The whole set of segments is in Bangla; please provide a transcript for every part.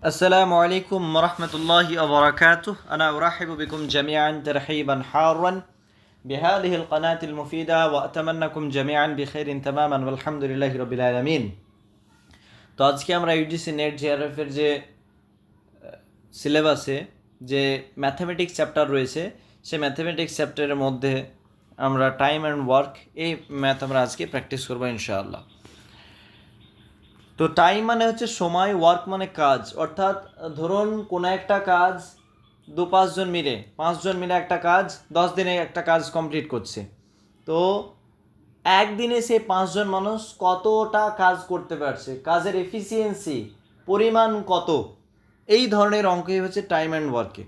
السلام عليكم ورحمة الله وبركاته. أنا أرحب بكم جميعا ترحيبا حارا بهذه القناة المفيدة وأتمنىكم جميعا بخير تماما والحمد لله رب العالمين. তো আজকে আমরা ইউজিসি নেট জেআরএফ এর যে সিলেবাসে যে ম্যাথমেটিক্স চ্যাপ্টার রয়েছে সেই ম্যাথমেটিক্স চ্যাপ্টারের মধ্যে আমরা টাইম অ্যান্ড ওয়ার্ক এই ম্যাথ আমরা আজকে প্র্যাকটিস করবো ইনশাআল্লাহ। তো টাইম মানে হচ্ছে সময়, ওয়ার্ক মানে কাজ, অর্থাৎ ধরুন কোনো একটা কাজ পাঁচজন মিলে একটা কাজ 10 দিনে একটা কাজ কমপ্লিট করছে। তো একদিনে সে 5জন মানুষ কতটা কাজ করতে পারছে, কাজের এফিসিয়েন্সি পরিমাণ কত, এই ধরনের অঙ্কই হচ্ছে টাইম অ্যান্ড ওয়ার্কে।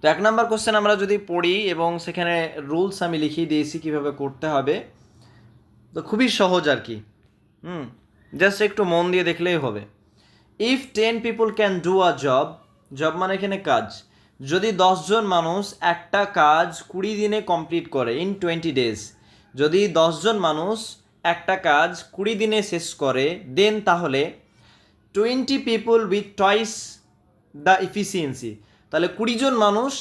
তো 1 নম্বর কোশ্চেন আমরা যদি পড়ি এবং সেখানে রুলস আমি লিখিয়ে দিয়েছি কীভাবে করতে হবে। তো খুবই সহজ আর কি, জাস্ট একটু মন দিয়ে দেখলেই হবে। If 10 people can do a job মানে এখানে কাজ, যদি 10 জন মানুষ একটা কাজ 20 দিনে কমপ্লিট করে, ইন 20 ডেজ, যদি 10 জন মানুষ একটা কাজ 20 দিনে শেষ করে, দেন তাহলে 20 people with twice the efficiency, তাহলে 20 জন মানুষ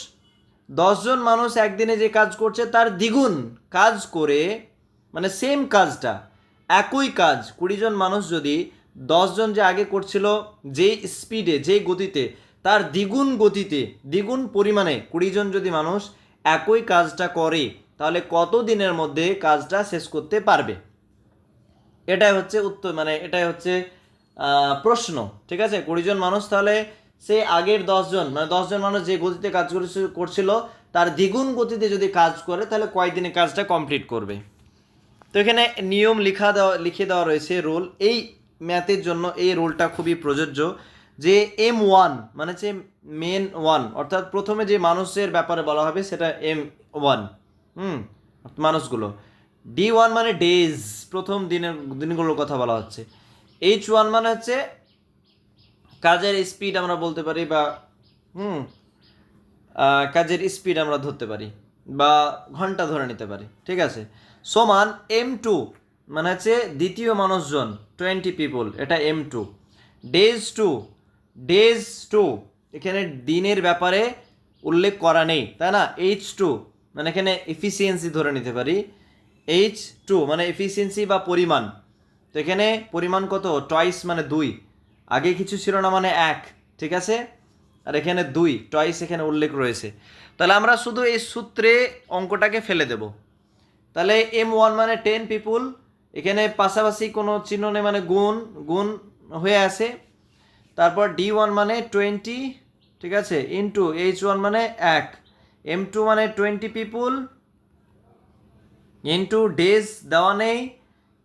10 জন মানুষ একদিনে যে কাজ করছে তার দ্বিগুণ কাজ করে, মানে সেম কাজটা, একই কাজ 20 জন মানুষ যদি 10 জন যে আগে করছিল যে স্পিডে যে গতিতে তার দ্বিগুণ গতিতে দ্বিগুণ পরিমাণে 20 জন যদি মানুষ একই কাজটা করে তাহলে কত দিনের মধ্যে কাজটা শেষ করতে পারবে, এটাই হচ্ছে উত্তর, মানে এটাই হচ্ছে প্রশ্ন। ঠিক আছে, 20 জন মানুষ তাহলে সে আগের 10 জন, মানে 10 জন মানুষ যে গতিতে কাজ করছিল তার দ্বিগুণ গতিতে যদি কাজ করে তাহলে কয়দিনে কাজটা কমপ্লিট করবে। তো এখানে নিয়ম লিখে দেওয়া রয়েছে, রুল। এই ম্যাথের জন্য এই রুলটা খুবই প্রযোজ্য যে M1 মানে হচ্ছে মেন ওয়ান, অর্থাৎ প্রথমে যে মানুষের ব্যাপারে বলা হবে সেটা M1, মানুষগুলো। D1 মানে ডেজ, প্রথম দিনগুলোর কথা বলা হচ্ছে। H1 মানে হচ্ছে কাজের স্পিড আমরা বলতে পারি, বা কাজের স্পিড আমরা ধরতে পারি বা ঘন্টা ধরে নিতে পারি। ঠিক আছে, সমান M2 মানে হচ্ছে দ্বিতীয় মানুষজন, 20 পিপল, এটা M2। ডেজ টু এখানে দিনের ব্যাপারে উল্লেখ করা নেই, তাই না। H2 মানে এখানে এফিসিয়েন্সি ধরে নিতে পারি, H2 মানে এফিসিয়েন্সি বা পরিমাণ। তো এখানে পরিমাণ কত, টয়েস মানে 2, আগে কিছু ছিল না মানে 1, ঠিক আছে, আর এখানে 2, টয়েস এখানে উল্লেখ রয়েছে। তাহলে আমরা শুধু এই সূত্রে অঙ্কটাকে ফেলে দেব। তাহলে M1 মানে 10 পিপুল, এখানে পাশাপাশি কোনো চিহ্ন নেই মানে গুণ হয়ে আসে। তারপর D1 মানে 20, ঠিক আছে, ইন্টু H1 মানে 1, M2 মানে 20 পিপুল, ইন্টু ডেজ দেওয়া নেই,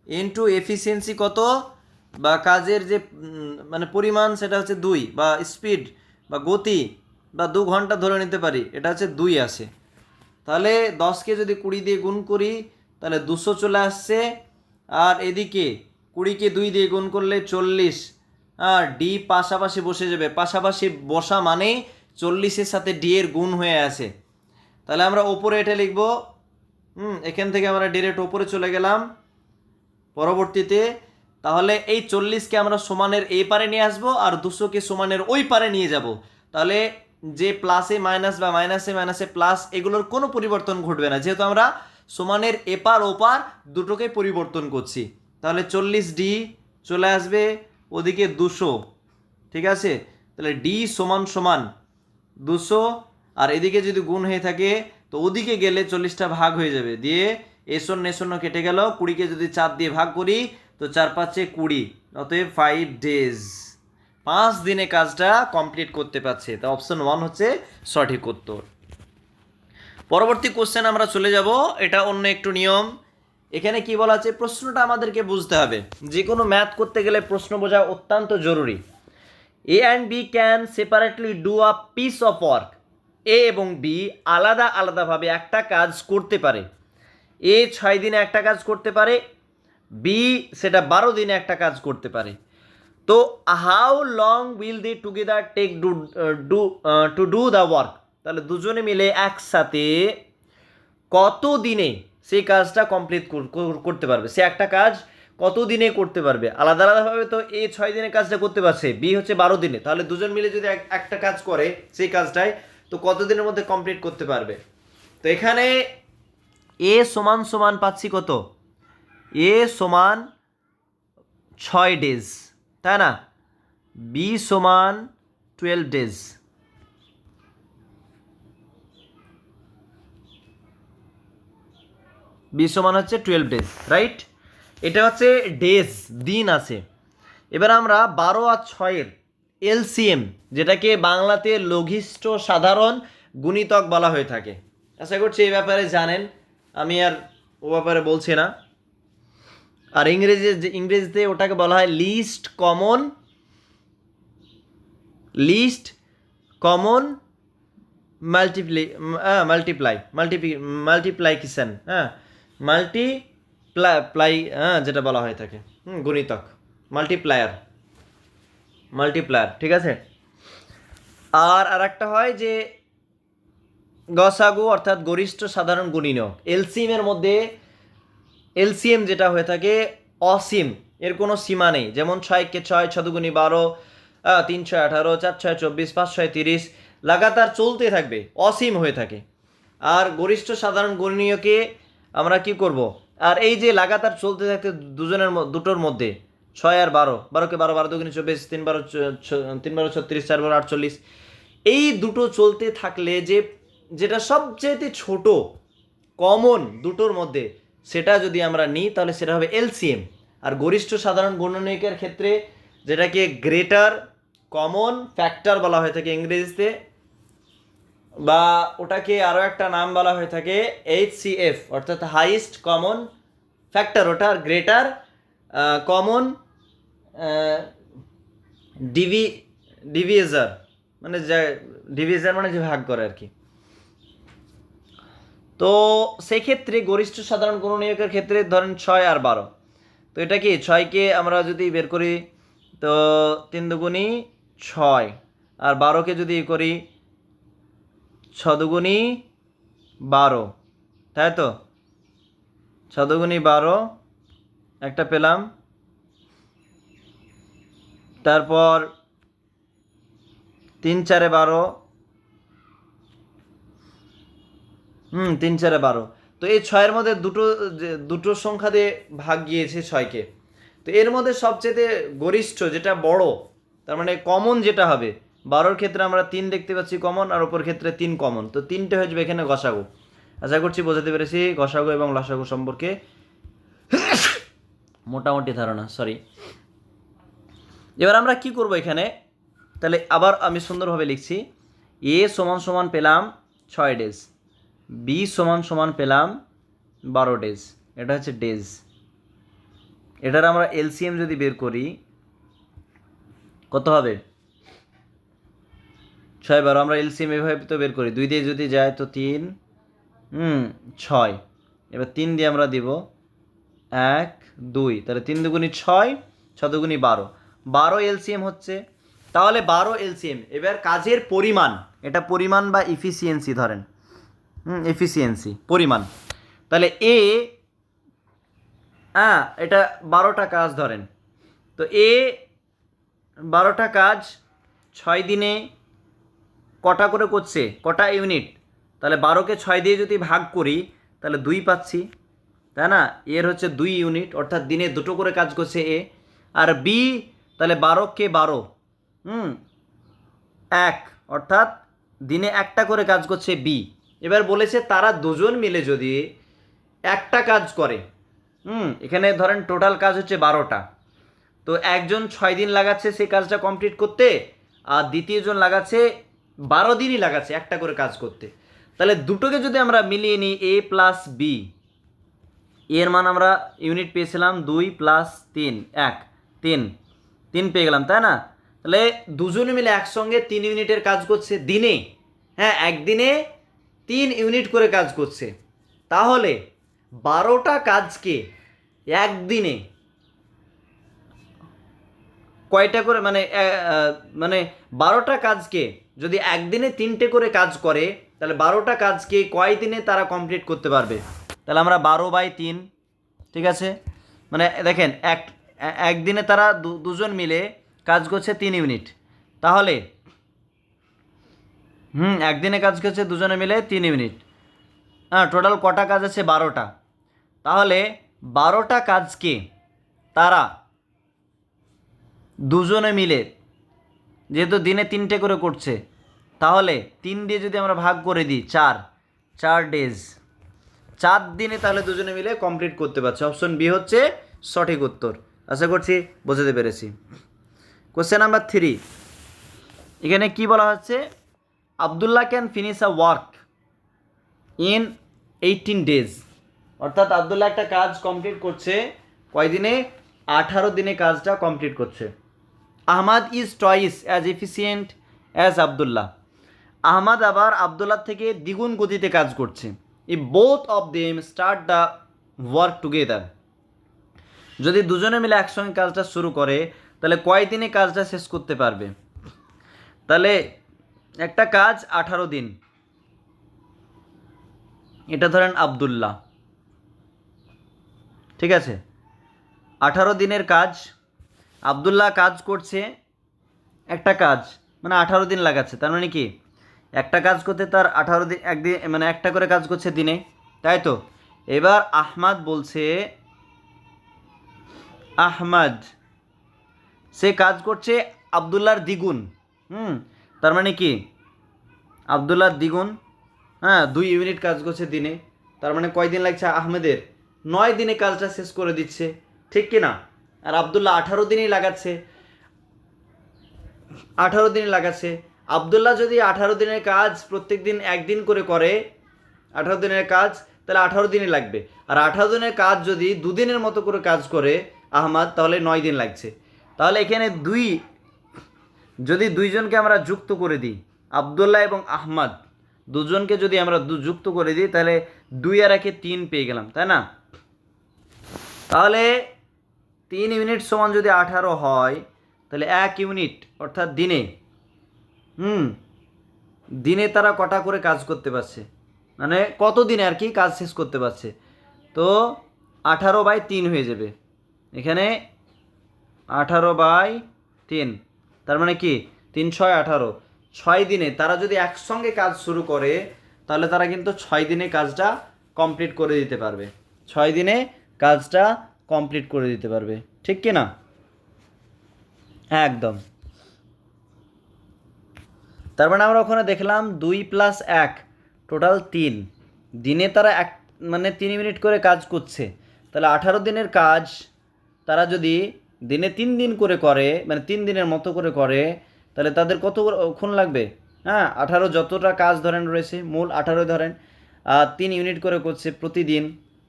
ইন্টু এফিসিয়েন্সি কত বা কাজের যে মানে পরিমাণ সেটা হচ্ছে 2, বা স্পিড বা গতি বা 2 ঘন্টা ধরে নিতে পারি, এটা হচ্ছে 2 আসে। তাহলে 10কে যদি 20 দিয়ে গুণ করি তাহলে 200 চলে আসছে, আর এদিকে 20কে 2 দিয়ে গুণ করলে 40, আর ডি পাশাপাশি বসে যাবে, পাশাপাশি বসা মানে 40-এর সাথে ডি এর গুণ হয়ে আসে। তাহলে আমরা ওপরে এটা লিখব, এখান থেকে আমরা ডিরেক্ট ওপরে চলে গেলাম পরবর্তীতে। তাহলে এই 40কে আমরা সমানের এই পারে নিয়ে আসবো আর 200কে সমানের ওই পারে নিয়ে যাব। তাহলে যে প্লাসে মাইনাস বা মাইনাসে মাইনাসে প্লাস এগুলোর কোনো পরিবর্তন ঘটবে না, যেহেতু আমরা সমানের এপার ওপার দুটোকে পরিবর্তন করছি। তাহলে 40D চলে আসবে, ওদিকে 200, ঠিক আছে। তাহলে ডি সমান সমান 200, আর এদিকে যদি গুণ হয়ে থাকে তো ওদিকে গেলে 40টা ভাগ হয়ে যাবে, দিয়ে এ শূন্য কেটে গেল, 20কে যদি 4 দিয়ে ভাগ করি তো 4 5 20, অতএব 5 ডেজ, 5 দিনে কাজটা কমপ্লিট করতে পারছে। তা অপশন 1 হচ্ছে সঠিক উত্তর। পরবর্তী কোশ্চেন আমরা চলে যাব, এটা অন্য একটু নিয়ম। এখানে কি বলা আছে, প্রশ্নটা আমাদেরকে বুঝতে হবে। যে কোনো ম্যাথ করতে গেলে প্রশ্ন বোঝা অত্যন্ত জরুরি। A and B can separately do a piece of work, A এবং বি আলাদা আলাদাভাবে একটা কাজ করতে পারে। এ 6 দিনে একটা কাজ করতে পারে, বি সেটা 12 দিনে একটা কাজ করতে পারে। তো how long will they together take to do the work, তাহলে দুজনে মিলে একসাথে কত দিনে সেই কাজটা কমপ্লিট করতে পারবে। সে একটা কাজ কত দিনে করতে পারবে। আলাদা আলাদাভাবে তো এ 6 দিনের কাজটা করতে পারছে, বি হচ্ছে 12 দিনে, তাহলে দুজন মিলে যদি একটা কাজ করে সেই কাজটাই তো কত দিনের মধ্যে কমপ্লিট করতে পারবে। তো এখানে এ সমান সমান পাচ্ছি কত, এ সমান 6 ডেজ, তাই না, বি সমান 12 ডেজ। বি সমান হচ্ছে 12 ডেজ, রাইট। এটা হচ্ছে ডেজ, দিন আছে। এবার আমরা 12 আর 6-এর এলসিএম, যেটাকে বাংলাতে লঘিষ্ঠ সাধারণ গুণিতক বলা হয়ে থাকে, আশা করছি এই ব্যাপারে জানেন, আমি আর ও ব্যাপারে বলছি না। আর ইংরেজিতে ওটাকে বলা হয় লিস্ট কমন মাল্টিপ্লাইকেশন, হ্যাঁ, মাল্টিপ্লাই, হ্যাঁ, যেটা বলা হয়ে থাকে গুণিতক, মাল্টিপ্লায়ার, ঠিক আছে। আর একটা হয় যে গসাগু অর্থাৎ গরিষ্ঠ সাধারণ গুণিতক। এলসিএমের মধ্যে এলসিএম যেটা হয়ে থাকে অসীম, এর কোনো সীমা নেই। যেমন 6 কে 6, 6 দুগুণী 12, 3 6 18, 4 6 24, 5 6 30, লাগাতার চলতে থাকবে, অসীম হয়ে থাকে। আর গরিষ্ঠ সাধারণ গুণনীয়কে আমরা কি করব, আর এই যে লাগাতার চলতে থাকতে দুটোর মধ্যে 6 আর 12, 12 কে 12, 12 দুগুণী 24, 3 12 36, 4 12 48, এই দুটো চলতে থাকলে যেটা সবচেয়ে ছোট কমন দুটোর মধ্যে সেটা যদি আমরা নিই তাহলে সেটা হবে এলসিএম। আর গরিষ্ঠ সাধারণ গুণনীয়কের ক্ষেত্রে যেটাকে গ্রেটার কমন ফ্যাক্টর বলা হয়ে থাকে ইংরেজিতে, বা ওটাকে আরও একটা নাম বলা হয়ে থাকে HCF, অর্থাৎ হাইয়েস্ট কমন ফ্যাক্টর। ওটা গ্রেটার কমন ডিভিয়েজার, মানে ডিভিয়েজার মানে যে ভাগ করে আর কি। তো সেক্ষেত্রে গরিষ্ঠ সাধারণ গুণনীয়কের ক্ষেত্রে ধরেন 6 আর 12, তো এটা কি 6কে আমরা যদি বের করি তো 3 দুগুণী 6, আর 12কে যদি করি 6 দুগুণী 12, তাই তো, 6 দুগুণী 12 একটা পেলাম। তারপর 3 4 12, 3 4 12। তো এই 6-এর মধ্যে দুটো সংখ্যা দিয়ে ভাগ গিয়েছে 6কে। তো এর মধ্যে সবচেয়ে গরিষ্ঠ যেটা বড়, তার মানে কমন যেটা হবে, 12-র ক্ষেত্রে আমরা 3 দেখতে পাচ্ছি কমন, আর ওপর ক্ষেত্রে 3 কমন, তো 3টে হয়ে যাবে এখানে গসাগু। আশা করছি বোঝাতে পেরেছি গসাগু এবং লসাগু সম্পর্কে মোটামুটি ধারণা, সরি। এবার আমরা কি করব এখানে, তাহলে আবার আমি সুন্দরভাবে লিখছি, এ সমান সমান পেলাম 6 ডেজ, বি সমান সমান পেলাম 12 ডেজ, এটা হচ্ছে ডেজ। এটার আমরা এলসিএম যদি বের করি কত হবে, 6 12, আমরা এলসিএম এভাবে তো বের করি, 2 দিয়ে যদি যায় তো 3 6, এবার 3 দিয়ে আমরা দিব 1 2, তাহলে 3 দুগুণী 6, 6 দুগুণী 12, 12 এলসিএম হচ্ছে। তাহলে 12 এলসিএম। এবার কাজের পরিমাণ, এটা পরিমাণ বা ইফিসিয়েন্সি ধরেন, এফিসিয়েন্সি পরিমাণ, তাহলে এটা 12টা কাজ ধরেন, তো 12টা কাজ 6 দিনে কটা করে করছে, কটা ইউনিট, তাহলে 12কে 6 দিয়ে যদি ভাগ করি তাহলে 2 পাচ্ছি, তাই না। এর হচ্ছে 2 ইউনিট, অর্থাৎ দিনে 2টো করে কাজ করছে এ। আর বি, তাহলে 12কে 12, 1, অর্থাৎ দিনে একটা করে কাজ করছে বি। এবার বলেছে তারা দুজন মিলে যদি একটা কাজ করে, এখানে ধরেন টোটাল কাজ হচ্ছে 12টা, তো একজন 6 দিন লাগাচ্ছে সেই কাজটা কমপ্লিট করতে, আর দ্বিতীয়জন লাগাচ্ছে 12 দিনই লাগাচ্ছে একটা করে কাজ করতে। তাহলে দুটোকে যদি আমরা মিলিয়ে নিই, এ প্লাস বি, এর মান আমরা ইউনিট পেয়েছিলাম 2 + 3 1, 3 পেয়ে গেলাম, তাই না। তাহলে দুজনে মিলে একসঙ্গে 3 ইউনিটের কাজ করছে দিনে, হ্যাঁ, একদিনে 3 ইউনিট করে কাজ করছে। তাহলে 12টা কাজকে একদিনে কয়টা করে, মানে 12টা কাজকে যদি একদিনে 3টে করে কাজ করে, তাহলে 12টা কাজকে কয় দিনে তারা কমপ্লিট করতে পারবে। তাহলে আমরা 12/3, ঠিক আছে, মানে দেখেন একদিনে তারা দুজন মিলে কাজ করছে 3 ইউনিট, তাহলে একদিনে কাজ করছে দুজনে মিলে 3 ইউনিট। হ্যাঁ, টোটাল কটা কাজ আছে? 12টা। তাহলে 12টা কাজকে তারা দুজনে মিলে, যেহেতু দিনে 3টে করে করছে, তাহলে 3 দিয়ে যদি আমরা ভাগ করে দিই 4 ডেজ, 4 দিনে তাহলে দুজনে মিলে কমপ্লিট করতে পারছে। অপশন বি হচ্ছে সঠিক উত্তর। আশা করছি বোঝাতে পেরেছি। কোশ্চেন নাম্বার 3, এখানে কি বলা হচ্ছে? Abdullah can finish a work in 18 days, অর্থাৎ আবদুল্লাহ একটা কাজ কমপ্লিট করছে কয় দিনে? 18 দিনে কাজটা কমপ্লিট করছে। Ahmad is twice as efficient as Abdullah, Ahmad আবার আবদুল্লাহ থেকে দ্বিগুণ গতিতে কাজ করছে। If both of them start the work together, যদি দুজনে মিলে একসঙ্গে কাজটা শুরু করে তাহলে কয় দিনে কাজটা শেষ করতে পারবে? তাহলে একটা কাজ 18 দিন, এটা ধরেন আবদুল্লাহ, ঠিক আছে? 18 দিনের কাজ, আবদুল্লাহ কাজ করছে একটা কাজ, মানে 18 দিন লাগাচ্ছে। তার মানে কি একটা কাজ করতে তার 18 দিন, একদিন মানে একটা করে কাজ করছে দিনে, তাই তো? এবার আহমাদ বলছে, আহমাদ সে কাজ করছে আবদুল্লাহর দ্বিগুণ। তার মানে কি আবদুল্লাহর দ্বিগুণ, হ্যাঁ 2 ইউনিট কাজ করছে দিনে, তার মানে কয় দিন লাগছে আহমেদের? 9 দিনে কাজটা শেষ করে দিচ্ছে, ঠিক কি না? আর আবদুল্লাহ 18 দিনই লাগাচ্ছে, 18 দিন লাগাচ্ছে। আবদুল্লাহ যদি 18 দিনের কাজ প্রত্যেক দিন একদিন করে করে, 18 দিনের কাজ, তাহলে 18 দিনই লাগবে। আর 18 দিনের কাজ যদি দুদিনের মতো করে কাজ করে আহমাদ, তাহলে 9 দিন লাগছে। তাহলে এখানে যদি দুইজনকে আমরা যুক্ত করে দিই, আবদুল্লাহ এবং আহমাদ দুজনকে যদি আমরা যুক্ত করে দিই, তাহলে 2 আর 1 3 পেয়ে গেলাম, তাই না? তাহলে 3 ইউনিট সমান যদি 18 হয়, তাহলে 1 ইউনিট অর্থাৎ দিনে তারা কটা করে কাজ করতে পারছে, মানে কত দিনে আর কি কাজ শেষ করতে পারছে? তো 18/3 হয়ে যাবে এখানে, 18/3, তার মানে কি 3 6 18, 6 দিনে তারা যদি একসঙ্গে কাজ শুরু করে তাহলে তারা কিন্তু 6 দিনে কাজটা কমপ্লিট করে দিতে পারবে, 6 দিনে কাজটা কমপ্লিট করে দিতে পারবে, ঠিক কি না? একদম। তার মানে আমরা ওখানে দেখলাম 2 + 1 টোটাল 3 দিনে তারা মানে 3 ইউনিট করে কাজ করছে। তাহলে 18 দিনের কাজ তারা যদি দিনে 3 দিন করে করে, মানে 3 দিনের মতো করে করে, তাহলে তাদের কতক্ষণ লাগবে? হ্যাঁ, 18 যতটা কাজ ধরেন রয়েছে, মূল 18 ধরেন, 3 ইউনিট করে করছে প্রতিদিন,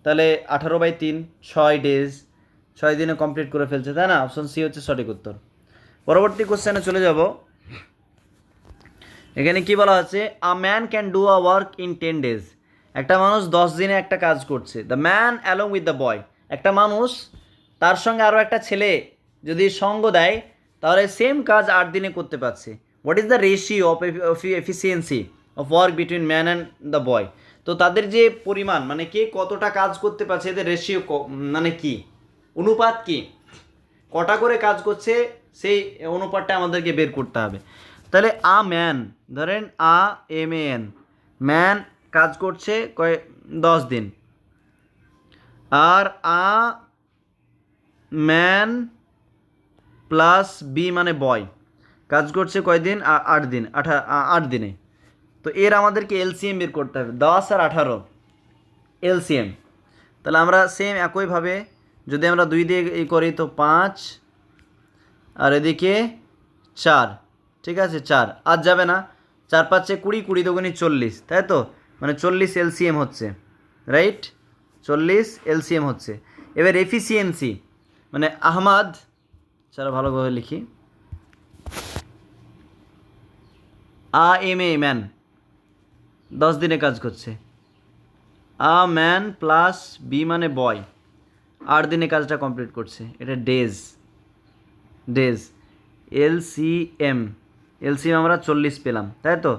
তাহলে 18/3 6 ডেজ, 6 দিনে কমপ্লিট করে ফেলছে, তাই না? অপশন সি হচ্ছে সঠিক উত্তর। পরবর্তী কোশ্চেনে চলে যাব। এখানে কি বলা হচ্ছে? A man can do a work in 10 days, একটা মানুষ 10 দিনে একটা কাজ করছে। The man along with the boy, একটা মানুষ তার সঙ্গে আরও একটা ছেলে যদি সঙ্গ দেয় তাহলে সেম কাজ 8 দিনে করতে পারছে। What is the ratio of efficiency of work between man and the boy? তো তাদের যে পরিমাণ, মানে কে কতটা কাজ করতে পারছে, এদের রেশিও মানে কি, অনুপাত কি, কটা করে কাজ করছে, সেই অনুপাতটা আমাদেরকে বের করতে হবে। তাহলে আ ম্যান, ধরেন AMAN, ম্যান কাজ করছে 10 দিন, আর আ ম্যান প্লাস বি মানে বয় কাজ করছে কয়দিন? 8 দিন, 8 দিনে। তো এর আমাদেরকে এলসিএম বের করতে হবে, 10 আর 18 এলসিএম। তাহলে আমরা সেম একইভাবে যদি আমরা 2 দিয়ে করি তো 5, আর এদিকে 4, ঠিক আছে 4 আর যাবে না, 4 5 20, 20 দুগুণে 40, তাই তো? মানে 40 এলসিএম হচ্ছে, রাইট? 40 এলসিএম হচ্ছে। এবার এফিসিয়েন্সি মানে আহমাদ, চলো ভালোভাবে লিখি, ম্যান 10 দিনে কাজ করছে, আ ম্যান প্লাস বি মানে বয় 8 দিনে কাজটা কমপ্লিট করছে, এটা ডেজ। এলসিএম আমরা 40 পেলাম, তাই তো?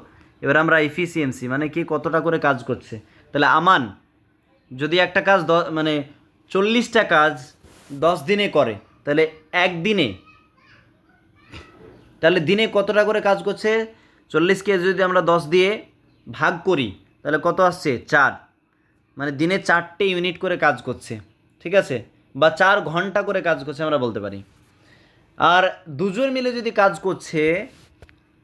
এবার আমরা এফিসিয়েন্সি মানে কি কতটা করে কাজ করছে। তাহলে আমান যদি একটা কাজ মানে 40টা কাজ 10 দিনে করে, তাহলে একদিনে, তাহলে দিনে কতটা করে কাজ করছে? 40কে যদি আমরা 10 দিয়ে ভাগ করি তাহলে কত আসছে? 4, মানে দিনে 4টে ইউনিট করে কাজ করছে, ঠিক আছে, বা 4 ঘন্টা করে কাজ করছে আমরা বলতে পারি। আর দুজন মিলে যদি কাজ করছে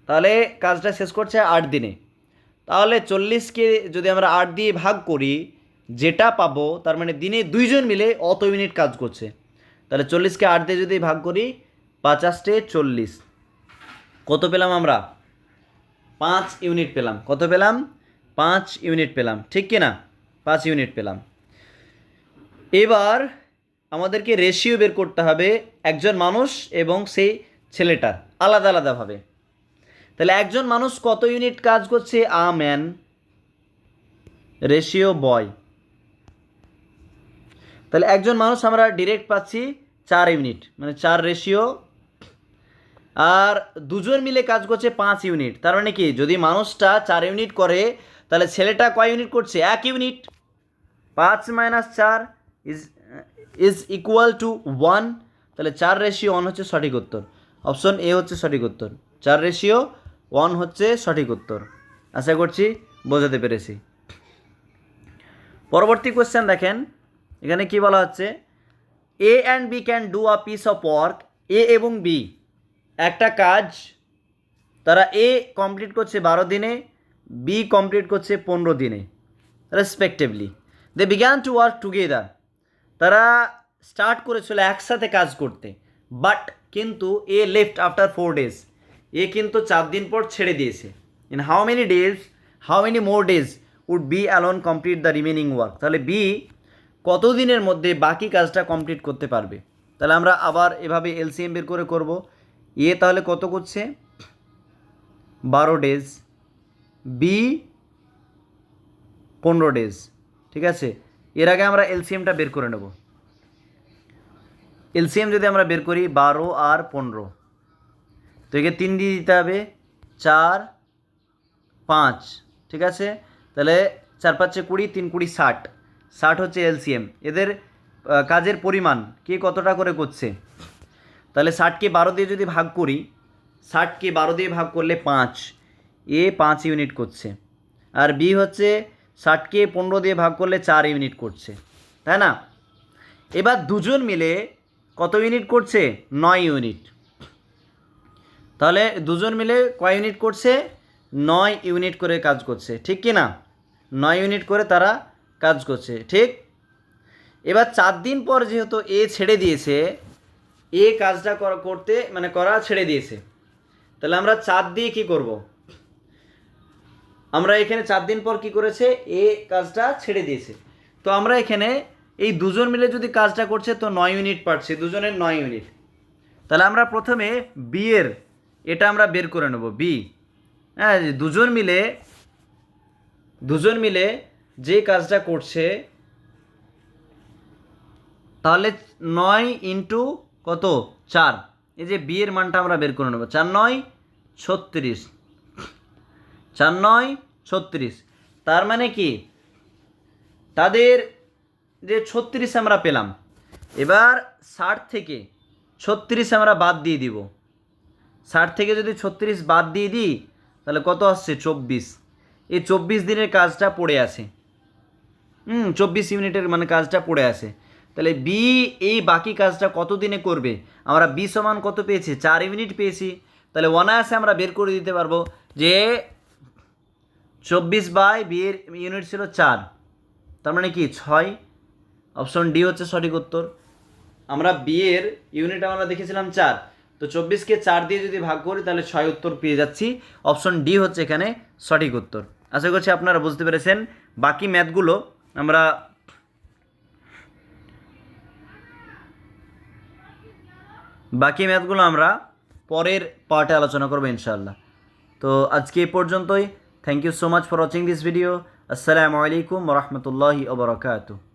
তাহলে কাজটা শেষ করছে 8 দিনে। তাহলে 40কে যদি আমরা 8 দিয়ে ভাগ করি যেটা পাবো, তার মানে দিনে 2জন মিলে অত ইউনিট কাজ করছে। তাহলে 40কে 8 দিয়ে যদি ভাগ করি 50 40, কত পেলাম আমরা? 5 ইউনিট পেলাম। কত পেলাম? 5 ইউনিট পেলাম, ঠিক কি না? 5 ইউনিট পেলাম। এবার আমাদেরকে রেশিও বের করতে হবে একজন মানুষ এবং সেই ছেলেটার আলাদা আলাদাভাবে। তাহলে একজন মানুষ কত ইউনিট কাজ করছে? আ ম্যান রেশিও বয়। তাহলে একজন মানুষ আমরা ডিরেক্ট পাচ্ছি 4 ইউনিট, মানে 4 রেশিও। আর দুজন মিলে কাজ করছে 5 ইউনিট। তার মানে কি, যদি মানুষটা 4 ইউনিট করে তাহলে ছেলেটা কয় ইউনিট করছে? 1 ইউনিট। 5 - 4 is equal to 1। তাহলে 4 রেশিও 1 হচ্ছে সঠিক উত্তর। অপশন এ হচ্ছে সঠিক উত্তর। 4 রেশিও 1 হচ্ছে সঠিক উত্তর। আশা করছি বোঝাতে পেরেছি। পরবর্তী কোয়েশ্চেন দেখেন, এখানে কি বলা হচ্ছে? A and B can do a piece of work. A এবং বি একটা কাজ, তারা এ কমপ্লিট করছে 12 দিনে, বি কমপ্লিট করছে 15 দিনে respectively. They began to work together. তারা স্টার্ট করেছিল একসাথে কাজ করতে, বাট কিন্তু A left after 4 days. A কিন্তু 4 দিন পর ছেড়ে দিয়েছে। In how many more days would B alone complete the remaining work. তাহলে বি কত দিনের মধ্যে বাকি কাজটা কমপ্লিট করতে পারবে? তাহলে আমরা আবার এভাবে এলসিএম বের করে করব। এ তাহলে কত করছে? 12 ডেজ, বি 15 ডেজ, ঠিক আছে। এর আগে আমরা এলসিএমটা বের করে নেব। এলসিএম যদি আমরা বের করি 12 আর 15, তো একে 3 দিয়ে দিতে হবে, 4 5, ঠিক আছে। তাহলে 4 5 20, 3 20 60, 60 হচ্ছে এলসিএম। এদের কাজের পরিমাণ কে কতটা করে করছে? তাহলে 60কে 12 দিয়ে যদি ভাগ করি, 60কে 12 দিয়ে ভাগ করলে 5, এ 5 ইউনিট করছে। আর বি হচ্ছে 60কে 15 দিয়ে ভাগ করলে 4 ইউনিট করছে, তাই না? এবার দুজন মিলে কত ইউনিট করছে? 9 ইউনিট। তাহলে দুজন মিলে কয় ইউনিট করছে? 9 ইউনিট করে কাজ করছে, ঠিক কি না? 9 ইউনিট করে তারা কাজ করছে, ঠিক। এবার 4 দিন পর যেহেতু এ ছেড়ে দিয়েছে, এ কাজটা করতে মানে করা ছেড়ে দিয়েছে, তাহলে আমরা 4 দিয়ে কি করব? আমরা এখানে 4 দিন পর কি করেছে? এ কাজটা ছেড়ে দিয়েছে। তো আমরা এখানে এই দুজন মিলে যদি কাজটা করছে তো 9 ইউনিট পাচ্ছি, দুজনের 9 ইউনিট। তাহলে আমরা প্রথমে বি এর এটা আমরা বের করে নেব। বি, হ্যাঁ, দুজন মিলে যে কাজটা করছে, তাহলে 9 ইন্টু কত? 4। এই যে বি এর মানটা আমরা বের করে নেব। 4 9 36, 4 9 36। তার মানে কি, তাদের যে 36 আমরা পেলাম, এবার 60 থেকে 36 আমরা বাদ দিয়ে দিব। 60 থেকে যদি 36 বাদ দিয়ে দিই তাহলে কত আসছে? 24। এই 24 দিনের কাজটা পড়ে আছে। 24 ইউনিটের মানে কাজটা পড়ে আছে। তাহলে বি এই বাকি কাজটা কত দিনে করবে? আমরা বি সমান কত পেয়েছি? 4 ইউনিট পেয়েছি। তাহলে অনায়াসে আমরা বের করে দিতে পারবো যে 24 বাই বি এর ইউনিট ছিল 4, তার মানে কি 6। অপশন ডি হচ্ছে সঠিক উত্তর। আমরা বি এর ইউনিট আমরা দেখেছিলাম 4, তো 24কে 4 দিয়ে যদি ভাগ করি তাহলে 6 উত্তর পেয়ে যাচ্ছি। অপশন ডি হচ্ছে এখানে সঠিক উত্তর। আশা করছি আপনারা বুঝতে পেরেছেন। বাকি ম্যাথগুলো আমরা পরের পার্টে আলোচনা করবো ইনশাআল্লাহ। তো আজকে এই পর্যন্তই। Thank you so much for watching this video. আসসালামু আলাইকুম ওয়া রাহমাতুল্লাহি ওয়া বারাকাতুহু।